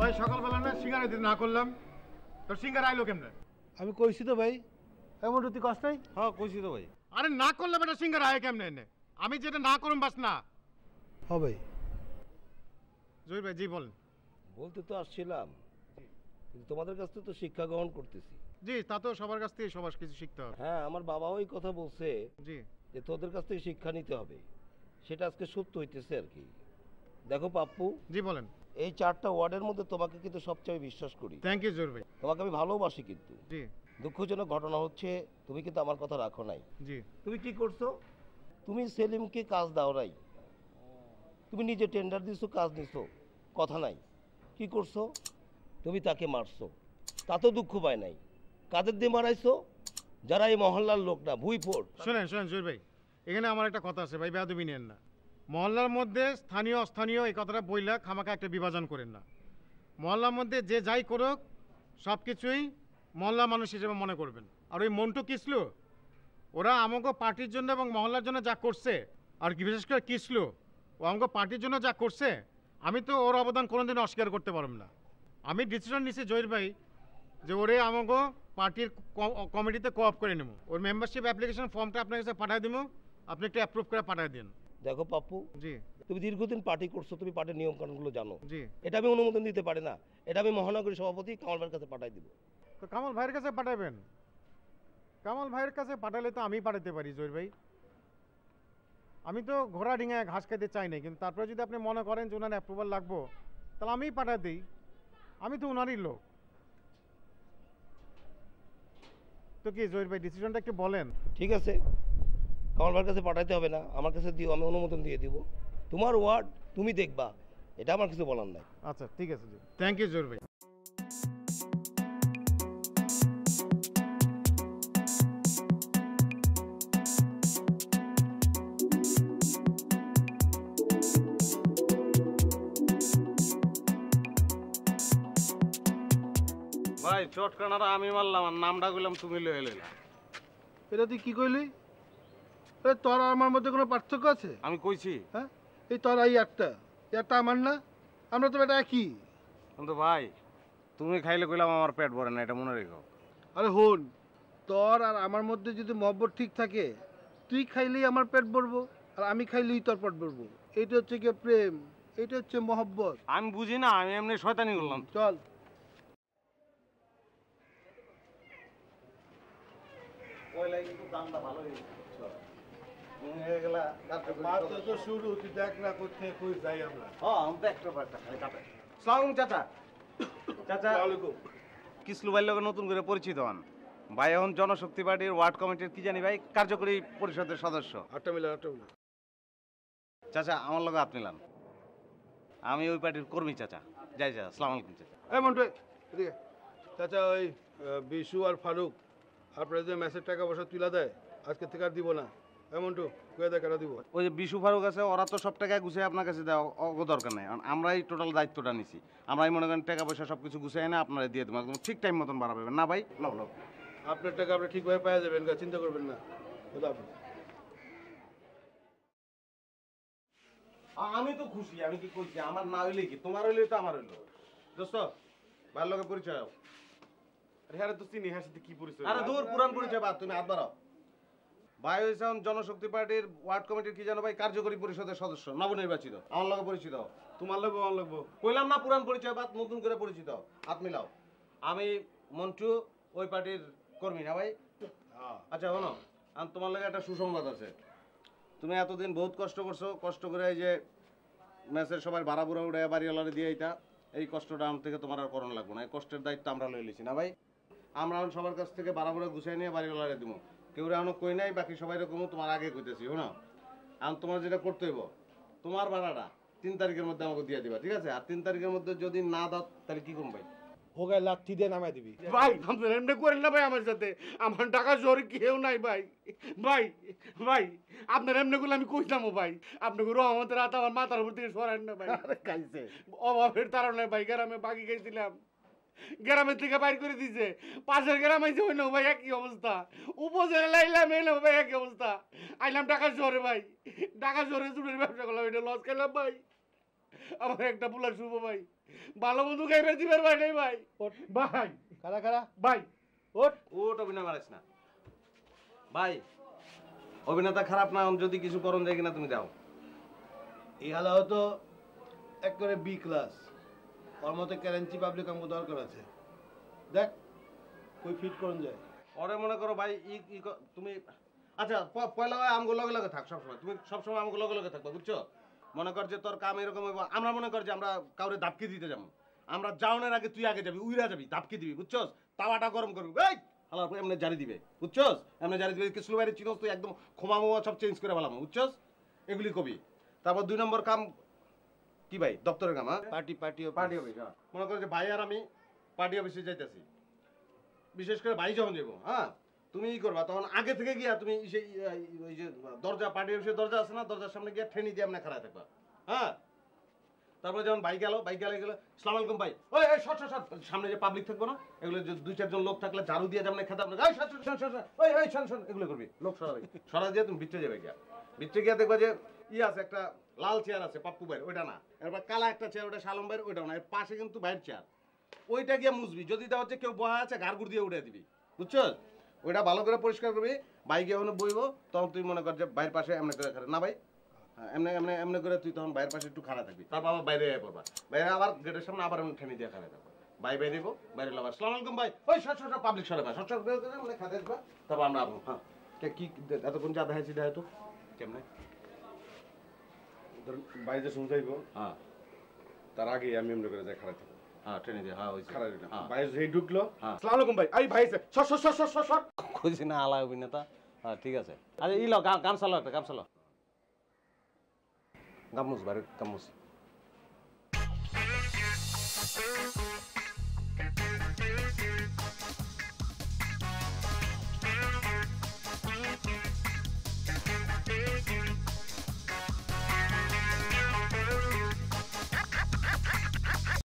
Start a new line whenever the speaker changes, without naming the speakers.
ভাই সকালবেলা না সিঙ্গারা দিতে না করলাম, তোর সিঙ্গারা আইলো কেমনে?
আমি কইছি তো ভাই, এমন তুই কষ্ট নাই।
হ্যাঁ কইছি তো ভাই।
আরে না করলে বেটা সিঙ্গারা আয় কেমনে এনে? আমি যেটা না করুম বাস না।
হ্যাঁ ভাই।
জহির ভাই জি বলেন।
বলতে তো আসছিলাম, কিন্তু তোমাদের কাছ থেকে তো শিক্ষা গ্রহণ করতেছি।
জি তা তো সবার কাছ থেকে সবার কিছু শিখতে হবে।
হ্যাঁ, আমার বাবাও এই কথা বলছে
জি
যে তোদের কাছ থেকে শিক্ষা নিতে হবে, সেটা আজকে সত্য হইতেছে আর কি। দেখো পাপ্পু,
জি বলেন।
এই 4টা ওয়ার্ডের মধ্যে তোমাকে কিন্তু সবচেয়ে বিশ্বাস করি।
থ্যাংক ইউ জহির ভাই।
তোমাকে আমি ভালোবাসি, কিন্তু
জি
দুঃখজনক ঘটনা হচ্ছে তুমি কিন্তু আমার কথা রাখো নাই।
জি
তুমি কি করছো? তুমি সেলিমকে কাজ দাও নাই, তুমি নিজে টেন্ডার দিছো, কাজ নিছো, কথা নাই। কি করছো? তুমি তাকে মারছো, তাতেও দুঃখ পায় নাই। কাদের দিয়ে মারাইছো? যারা এই মহল্লার লোক না, ভুইফোট।
শোনেন শোনেন জহির ভাই, এখানে আমার একটা কথা আছে ভাই, বেয়াদবি নেন না। মহল্লার মধ্যে স্থানীয় অস্থানীয় এই কথাটা বইলা খামাকা একটা বিভাজন করেন না। মহল্লার মধ্যে যে যাই করুক সব কিছুই মহল্লা মানুষ হিসেবে মনে করবেন। আর ওই মন্টু কিসলু, ওরা আমাকে পার্টির জন্য এবং মহল্লার জন্য যা করছে, আর কি বিশেষ করে কিসলু, ও আমাকে পার্টির জন্য যা করছে, আমি তো ওর অবদান কোনোদিন অস্বীকার করতে পারব না। আমি ডিসিশন নিছি জহির ভাই যে ওরে আমাকে পার্টির কমিটিতে কোঅপ করে নেব। ওর মেম্বারশিপ অ্যাপ্লিকেশন ফর্মটা আপনার কাছে পাঠিয়ে দেবো, আপনি একটু অ্যাপ্রুভ করে পাঠিয়ে দিন।
দেখো পাপ্পু,
জি
তুমি দীর্ঘদিন পার্টি করছো, তুমি পার্টির নিয়ম কানুনগুলো জানো।
জি
এটা আমি অনুমোদন দিতে পারি না, এটা আমি মহানগরী সভাপতি কামাল ভাইয়ের কাছে পাঠাই দিব।
তো কামাল ভাইয়ের কাছে পাঠাবেন? কামাল ভাইয়ের কাছে পাঠালে তো আমি পাঠাতে পারি জহির ভাই। আমি তো ঘোড়া ডিঙায় ঘাস খাইতে চাই না, কিন্তু তারপরে যদি আপনি মনে করেন যে ওনার অ্যাপ্রুভাল লাগবো, তাহলে আমিই পাঠা দিই। আমি তো ওনারই লোক। তো কি জহির ভাই ডিসিশনটা একটু বলেন।
ঠিক আছে, কামাল ভাইয়ের কাছে পাঠাইতে হবে না, আমার কাছে দিও, আমি অনুমোদন দিয়ে দিব। তোমার ওয়ার্ড তুমি দেখবা, এটা আমার কিছু বলার নাই।
আচ্ছা ঠিক আছে জি, থ্যাংক ইউ জহির ভাই।
ভাই চটকানাটা আমি মারলাম আর নামটা কইলাম তুমি লয়ে লইলা।
এটা তুই কি কইলি? তোর আর আমার মধ্যে কোনো পার্থক্য আছে?
আমি কইছি
হ্যাঁ, এই তোর এই একটা আমার না, আমরা তো এটা একই।
কিন্তু ভাই তুমি খাইলে কইলাম আমার পেট ভরে না, এটা মনে রেখো।
আরে হন, তোর আর আমার মধ্যে যদি মহব্বত ঠিক থাকে, তুই খাইলেই আমার পেট ভরবো, আর আমি খাইলেই তোর পেট ভরবো। এইটা হচ্ছে কি প্রেম, এইটা হচ্ছে মহব্বত।
আমি বুঝি না, আমি এমনি শয়তানি করলাম।
চল। শুরু তুই দেখ না কোথায় কই যাই আমরা।
চাচা চাচা কিসলু ভাইয়ের লগে নতুন করে পরিচিত হন ভাই। এখন জনশক্তি পার্টির ওয়ার্ড কমিটির কি জানি ভাই কার্যকরী পরিষদের সদস্য।
আটটা মিলা।
চাচা আমার লগে হাত মিলান, আমি ওই পার্টির কর্মী চাচা। যাই চাচা, আসসালামু আলাইকুম চাচা।
এই মন্টু এদিকে। চাচা ওই বিশু আর ফারুক আপনার যে ম্যাচের টাকা পয়সা তুলা দেয়, আজকে থেকে আর দিব না। এই মন্টু কয়ে দেয় কেন দিব?
ওই যে বিশু ফারুক আছে, ওরা তো সব টাকা গুছিয়ে আপনার কাছে দেওয়া দরকার নেই, কারণ আমরাই টোটাল দায়িত্বটা নিছি। আমরাই মনে করেন টাকা পয়সা সব কিছু গুছিয়ে না আপনারা দিয়ে দেবো, একদম ঠিক টাইম মতন বাড়াবেন না ভাই। লাও লাও,
আপনার টাকা আপনি ঠিকভাবে পাওয়া যাবেন, চিন্তা করবেন না।
আমি তো খুশি, আমি কি কইছি আমার না হইলে কি তোমার হইলে তো আমার হইলো। দোস্ত ভালো লোকের পরিচয় হোক।
হ্যাঁ তো চিনি, হ্যাঁ সাথে কি পরিচয়?
আরে দূর পুরান পরিচয় বাদ, তুমি হাত বাড়াও। ভাই হয়েছে জনশক্তি পার্টির ওয়ার্ড কমিটির কি জানো ভাই কার্যকরী পরিষদের সদস্য নবনির্বাচিত। আমার লগে পরিচিত হও।
তোমার লাগবো আমার লাগবো
কইলাম না পুরান পরিচয় বাদ, নতুন করে পরিচিত হও। হাত মিলাও। আমি মন্টু, ওই পার্টির কর্মী না ভাই। আচ্ছা শোনো, আর তোমার লাগে একটা সুসংবাদ আছে। তুমি এতদিন বহুত কষ্ট করছো, কষ্ট করে এই যে ম্যাচের সবাই ভাড়া বুড়া উঠে বাড়িওয়ালারে দিয়ে এইটা, এই কষ্টটা আমার থেকে তোমার আর করানো লাগবে না। এই কষ্টের দায়িত্ব আমরা লয়ে লিছি না ভাই। আমরা সবার কাছ থেকে ভাড়া বুড়া গুছিয়ে নিয়ে বাড়িওয়ালারে দিব। কেউ এখনো কই নাই, বাকি সবাই রকম তোমার আগে কইতেছি। শোনো, আর তোমার যেটা করতে হইব, তোমার ভাড়াটা 3 তারিখের মধ্যে আমাকে দিয়ে দিবা, ঠিক আছে? আর 3 তারিখের মধ্যে যদি না দাও তাহলে কি করবো ভাই?
হোগায় লাঠি দিয়ে নামাই দিবি।
ভাই আপনার এমনি করেন না ভাই আমার সাথে, আমার টাকা জোর কেউ নাই ভাই। ভাই ভাই আপনার এমনি করলে আমি কইতাম ভাই, আপনাকে রহমতের হাত আমার মাথার উপর থেকে সরান না ভাই।
খাইছে
অভাবের তারণে ভাই গ্রামে বাকি খাইছিলাম, গ্রামের থেকে বাইর করে দিছে। পাশের গ্রামে যে হইল ভাই একই অবস্থা, উপজেলা লাইলাম এলাম ভাই একই অবস্থা। আইলাম টাকা জোরে ভাই, টাকা জোরে চুরের ব্যবসা করলাম, এটা লস খেলাম ভাই। আমার একটা বুলার শুভ ভাই,
ভালো মতো খাইবে দিবার ভাই নাই ভাই।
ভাই
কারা কারা
ভাই
ওঠ
ওট অভিনয় মারিস না ভাই, অভিনেতা খারাপ না, যদি কিছু করণ যায় কিনা তুমি দাও।
এই হালা হয়তো এক করে বি ক্লাস, ওর মতো ক্যারেন্সি পাবলিক আমাকে দরকার আছে। দেখ কই ফিট করুন যায়।
ওরে মনে করো ভাই তুমি আচ্ছা পয়লা হয় আমগো লগে লগে থাক সবসময়, তুমি সবসময় আমগো লগে লগে থাকবা, বুঝছো? মনে কর যে তোর কাম এরকম হইব, আমরা মনে কর যে আমরা কাউরে ধাপকি দিতে যাবো, আমরা যাওনের আগে তুই আগে যাবি, উইরা যাবি, ধাপকি দিবি, বুঝছস? তাওয়াটা গরম করবি, এই হালার পরে এমনি জারি দিবে, বুঝছস? এমনি জারি দিবে, কিছু বাইরে চিনস তুই একদম খোমা মোমা সব চেঞ্জ করে ফেলাম, বুঝছস? এগুলি কবি। তারপর 2 নম্বর কাম কি ভাই? দপ্তরের কাম। হ্যাঁ,
পার্টি পার্টি
পার্টি অফিস। মনে করো যে ভাই আর আমি পার্টি অফিসে যাইতেছি, বিশেষ করে ভাই যখন যাবো, হ্যাঁ তুমি ই করবা, তখন আগে থেকে গিয়া তুমি সেই ওই যে দরজা, পার্টি অফিসের দরজা আছে না, দরজার সামনে গিয়া ঠেনি দিয়ে আমরা খাড়া থাকবা, হ্যাঁ। তারপরে যখন বাইক গেল সালাম আলাইকুম ভাই, ওই এই শট শট, সামনে যে পাবলিক থাকবো না, এগুলো যে 2-4 জন লোক থাকলে ঝাড়ু দিয়ে যেমন খেতাম না, এই শট শট শট, ওই এই শট শট, এগুলো করবি, লোক সরাবি, সরা দিয়ে তুমি ভিতরে যাবে গিয়া, ভিতরে গিয়া দেখবা যে আছে একটা লাল চেয়ার আছে পাপ্পু ভাইয়ের, ওইটা না, এরপর কালা একটা চেয়ার, ওটা শালম ভাইয়ের, ওইটাও না, এর পাশে কিন্তু ভাইয়ের চেয়ার, ওইটা গিয়ে মুছবি, যদি দেওয়া হচ্ছে কেউ বহা আছে ঘাড় গুড় দিয়ে উঠে দিবি, বুঝছো? ওইটা ভালো করে পরিষ্কার করবি, বাইকে ওখানে বইবো, তখন তুই মনে কর যে বাইরের পাশে এমনি করে খারাপ না ভাই, এমনি এমনি এমনি করে তুই তখন বাইরের পাশে একটু খারাপ থাকবি, তারপর আবার বাইরে পড়বা, বাইরে আবার গেটের সামনে আবার এমনি ঠেনে দিয়ে খারাপ থাকবো, বাইরে দিব, বাইরে আবার সালাম আলাইকুম ভাই, ওই শট শট পাবলিক সরাবা, শট শট করে মানে খাতে আসবা, তারপর আমরা আবো। হ্যাঁ কি এতক্ষণ যা দেখাইছি দেখাই তো কেমনে
বাইরে শুনতে চাইবো,
হ্যাঁ
তার আগে আমি এমনি করে যাই খারাপ থাকবো,
হ্যাঁ ট্রেনে দিয়ে, হ্যাঁ ওই
খারাপ দিলাম
হ্যাঁ
বাইরে যেই ঢুকলো,
হ্যাঁ।
আসসালামু আলাইকুম ভাই, এই ভাই shot shot shot shot shot.
খুঁজি না আলা অভিনেতা, হ্যাঁ ঠিক আছে। আরে ই লো গান চালো, একটা গান চালো, গামুস বাইরে গামুস।